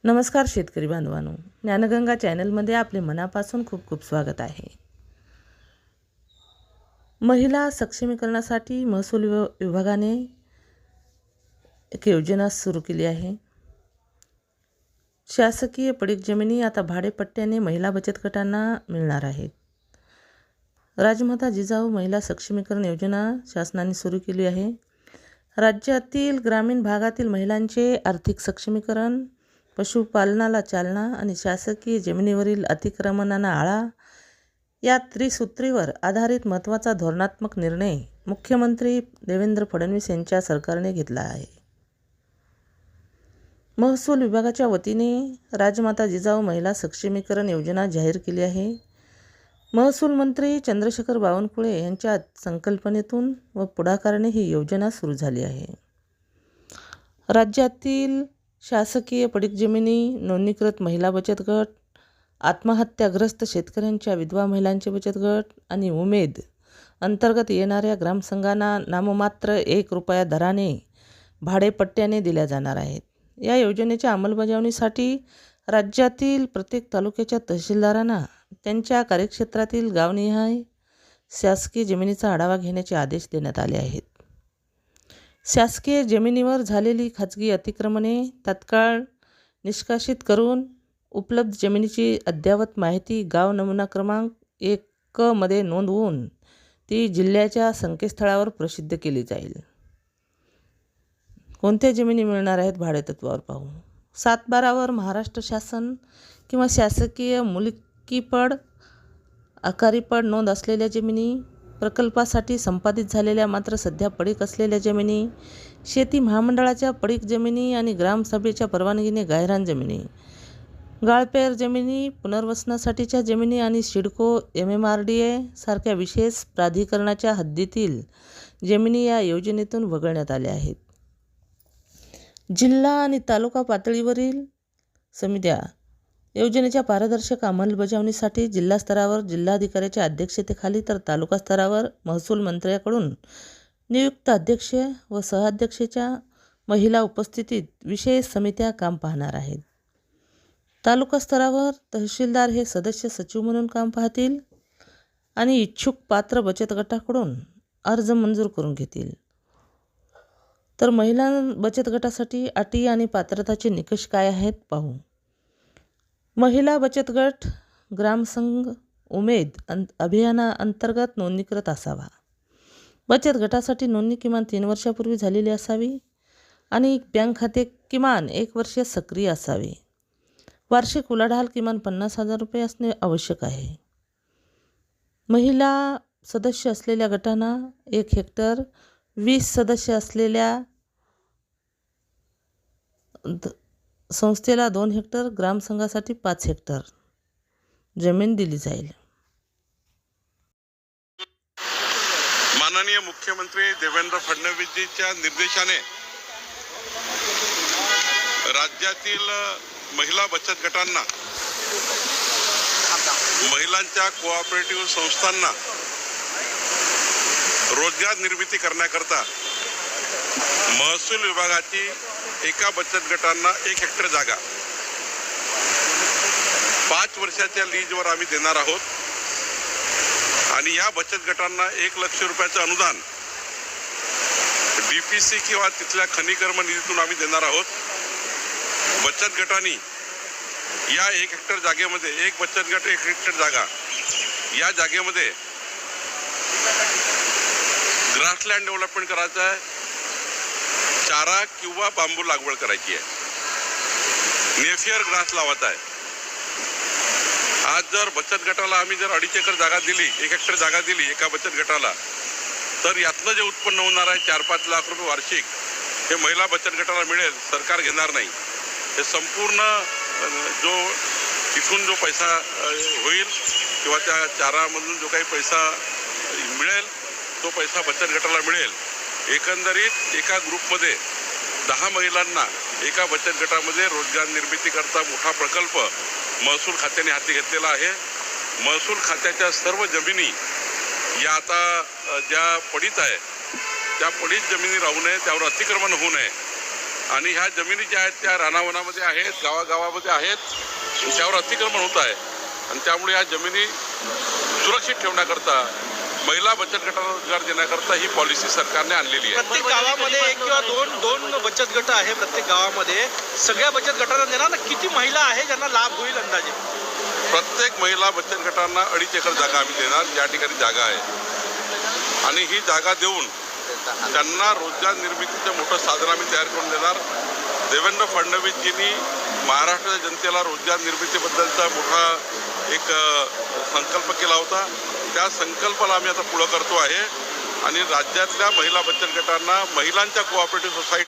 नमस्कार शेतकरी बांधवांनो, ज्ञानगंगा चॅनलमध्ये आपले मनापासून खूप खूप स्वागत आहे। महिला सक्षमीकरणासाठी महसूल विभागाने एक योजना सुरू केली आहे। शासकीय पडीक जमिनी आता भाडेपट्ट्याने महिला बचत गटांना मिळणार आहेत। राजमाता जिजाऊ महिला सक्षमीकरण योजना शासनाने सुरू केली आहे। राज्यातील ग्रामीण भागातील महिलांचे आर्थिक सक्षमीकरण, पशुपालनाला चालना आणि शासकीय जमिनीवरील अतिक्रमणांना आळा या त्रिसूत्रीवर आधारित महत्त्वाचा धोरणात्मक निर्णय मुख्यमंत्री देवेंद्र फडणवीस यांच्या सरकारने घेतला आहे। महसूल विभागाच्या वतीने राजमाता जिजाऊ महिला सक्षमीकरण योजना जाहीर केली आहे। महसूल मंत्री चंद्रशेखर बावनकुळे यांच्या संकल्पनेतून व पुढाकाराने ही योजना सुरू झाली आहे। राज्यातील शासकीय पडीक जमिनी, नोंदणीकृत महिला बचत गट, आत्महत्याग्रस्त शेतकऱ्यांच्या विधवा महिलांचे बचत गट आणि उमेद अंतर्गत येणाऱ्या ग्रामसंघांना नाममात्र 1 रुपया दराने भाडेपट्ट्याने दिल्या जाणार आहेत। या योजनेच्या अंमलबजावणीसाठी राज्यातील प्रत्येक तालुक्याच्या तहसीलदारांना त्यांच्या कार्यक्षेत्रातील गावनिहाय शासकीय जमिनीचा आढावा घेण्याचे आदेश देण्यात आले आहेत। शासकीय जमिनीवर झालेली खाजगी अतिक्रमणे तात्काळ निष्कासित करून उपलब्ध जमिनीची अद्ययावत माहिती गाव नमुना क्रमांक 1 मध्ये नोंदवून ती जिल्ह्याच्या संकेतस्थळावर प्रसिद्ध केली जाईल। कोणत्या जमिनी मिळणार आहेत भाडेतत्वावर पाहू। 7/12 महाराष्ट्र शासन किंवा शासकीय मुलकीपड, अकारीपड नोंद असलेल्या जमिनी, प्रकल्पासाठी संपादित झालेल्या मात्र सध्या पडीक असलेल्या जमिनी, शेती महामंडळाच्या पडीक जमिनी आणि ग्रामसभेच्या परवानगीने गायरान जमिनी, गाळपेर जमिनी, पुनर्वसनासाठीच्या जमिनी आणि सिडको MMRDA सारख्या विशेष प्राधिकरणाच्या हद्दीतील जमिनी या योजनेतून वगळण्यात आल्या आहेत। जिल्हा आणि तालुका पातळीवरील समित्या योजनेच्या पारदर्शक अंमलबजावणीसाठी जिल्हा स्तरावर जिल्हाधिकाऱ्याच्या अध्यक्षतेखाली तर तालुका स्तरावर महसूल मंत्र्याकडून नियुक्त अध्यक्ष व सहअध्यक्षाच्या महिला उपस्थितीत विशेष समित्या काम पाहणार आहेत। तालुका स्तरावर तहसीलदार हे सदस्य सचिव म्हणून काम पाहतील आणि इच्छुक पात्र बचत गटाकडून अर्ज मंजूर करून घेतील। तर महिला बचत गटासाठी अटी आणि पात्रताचे निकष काय आहेत पाहू। महिला बचत गट ग्रामसंघ उमेद अभियानाअंतर्गत नोंदणीकृत असावा। बचत गटासाठी नोंदणी किमान 3 वर्षापूर्वी झालेली असावी आणि बँक खाते किमान 1 वर्ष सक्रिय असावे। वार्षिक उलाढाल किमान 50,000 रुपये असणे आवश्यक आहे। महिला सदस्य असलेल्या गटांना 1 हेक्टर, 20 सदस्य असलेल्या संस्थेला 2 हेक्टर, ग्रामसंघासाठी 5 हेक्टर जमीन दिली जाईल। माननीय मुख्यमंत्री देवेंद्र फडणवीसजींच्या निर्देशाने राज्यातील महिला बचत गटांना, महिलांच्या कोऑपरेटिव्ह संस्थांना रोजगार निर्मिती करण्याकरता महसूल विभागाची एका बचत गटांना 1 हेक्टर जागा 5 वर्षाच्या लीजवर आम्ही देणार आहोत आणि या बचत गटांना 1 लाख रुपयाचं अनुदान DPC किंवा तिथल्या खनिकर्म निधीतून आम्ही देणार आहोत। बचत गटांनी या 1 हेक्टर जागेमध्ये, एक बचत गट 1 हेक्टर जागा, या जागेमध्ये ग्रासलँड डेव्हलपमेंट करायचं आहे, चारा किंवा बांबू लागवड करायची आहे, नेफियर ग्रास लावायचा आहे। आज जर बचत गटाला आम्ही जर 2.5 एकर जागा दिली, 1 हेक्टर जागा दिली एका बचत गटाला, तर यातलं जे उत्पन्न होणार आहे 4-5 लाख रुपये वार्षिक हे महिला बचत गटाला मिळेल, सरकार घेणार नाही। हे संपूर्ण जो तिथून जो पैसा होईल किंवा त्या चारामधून जो काही पैसा मिळेल तो पैसा बचत गटाला मिळेल। एकंदरीत एका ग्रुपमध्ये 10 महिलांना एका बचत गटामध्ये रोजगार निर्मिती करता मोठा प्रकल्प महसूल खात्याने हाती घेतलेला आहे। महसूल खात्याच्या सर्व जमिनी या आता ज्या पडीत आहे त्या पडीत जमिनी राहू नये, त्यावर अतिक्रमण होऊ नये आणि ह्या जमिनी ज्या आहेत त्या रानावनामध्ये आहेत, गावागावामध्ये आहेत, त्यावर अतिक्रमण होत आहे आणि त्यामुळे या जमिनी सुरक्षित ठेवण्याकरता महिला बचत गटाला रोजगार देण्याकरता ही पॉलिसी सरकारने आणलेली आहे. प्रत्येक गावामध्ये एक किंवा दोन बचत गट आहे. प्रत्येक गावामध्ये सगळ्या बचत गटांना देणार ना, किती महिला आहे ज्यांना लाभ होईल अंदाजे? प्रत्येक महिला बचत गटांना 2.5 एकर जागा आम्ही देणार. या ठिकाणी जागा आहे आणि ही जागा देऊन त्यांना रोजगार निर्मितीचं मोठं साधन आम्ही तयार करून देणार. देवेंद्र फडणवीसजींनी महाराष्ट्राच्या जनतेला रोजगार निर्मितीबद्दलचा मोठा एक संकल्प केला होता. त्या संकल्पाला आम्ही आता पुढं करतो आहे आणि राज्यातल्या महिला बचत गटांना महिलांच्या कोऑपरेटिव्ह सोसायटी